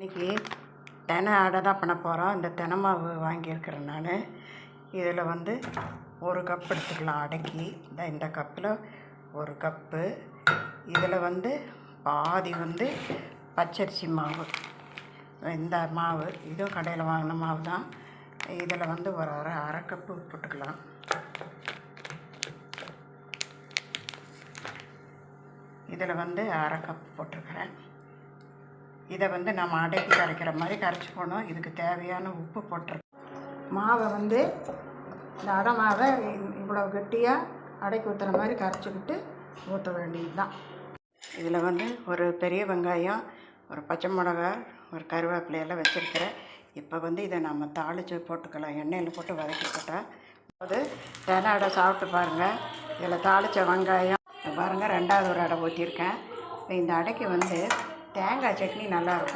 இன்றைக்கி தெனை அடை தான் பண்ண போகிறோம். இந்த தெனை மாவு வாங்கியிருக்கிறேன் நான். இதில் வந்து 1 கப் எடுத்துக்கலாம் அடைக்கி. இந்த கப்பில் 1 கப்பு. இதில் வந்து பாதி வந்து பச்சரிசி மாவு. இந்த மாவு இதுவும் கடையில் வாங்கின மாவு தான். இதில் வந்து ஒரு அரை கப்பு போட்டுக்கலாம். இதில் வந்து அரை கப் போட்டிருக்கிறேன். இதை வந்து நம்ம அடைக்கி கரைக்கிற மாதிரி கரைச்சிக்கணும். இதுக்கு தேவையான உப்பு போட்டுருக்கேன். மாவை வந்து இந்த அடை மாவை இவ்வளோ கெட்டியாக அடைக்கி ஊற்றுற மாதிரி கரைச்சிக்கிட்டு ஊற்ற வேண்டியது தான். இதில் வந்து ஒரு பெரிய வெங்காயம், ஒரு பச்சை மிளகா, ஒரு கருவேப்பிலையெல்லாம் வச்சுருக்கிறேன். இப்போ வந்து இதை நம்ம தாளித்து போட்டுக்கலாம். எண்ணெயில் போட்டு வதக்கி போட்டால் அது தெனை அடை சாப்பிட்டு பாருங்கள். இதில் தாளித்த வெங்காயம் பாருங்கள். 2வது ஒரு அடை ஊற்றிருக்கேன். இப்போ இந்த அடைக்கு வந்து தேங்காய் சட்னி நல்லாயிருக்கும்.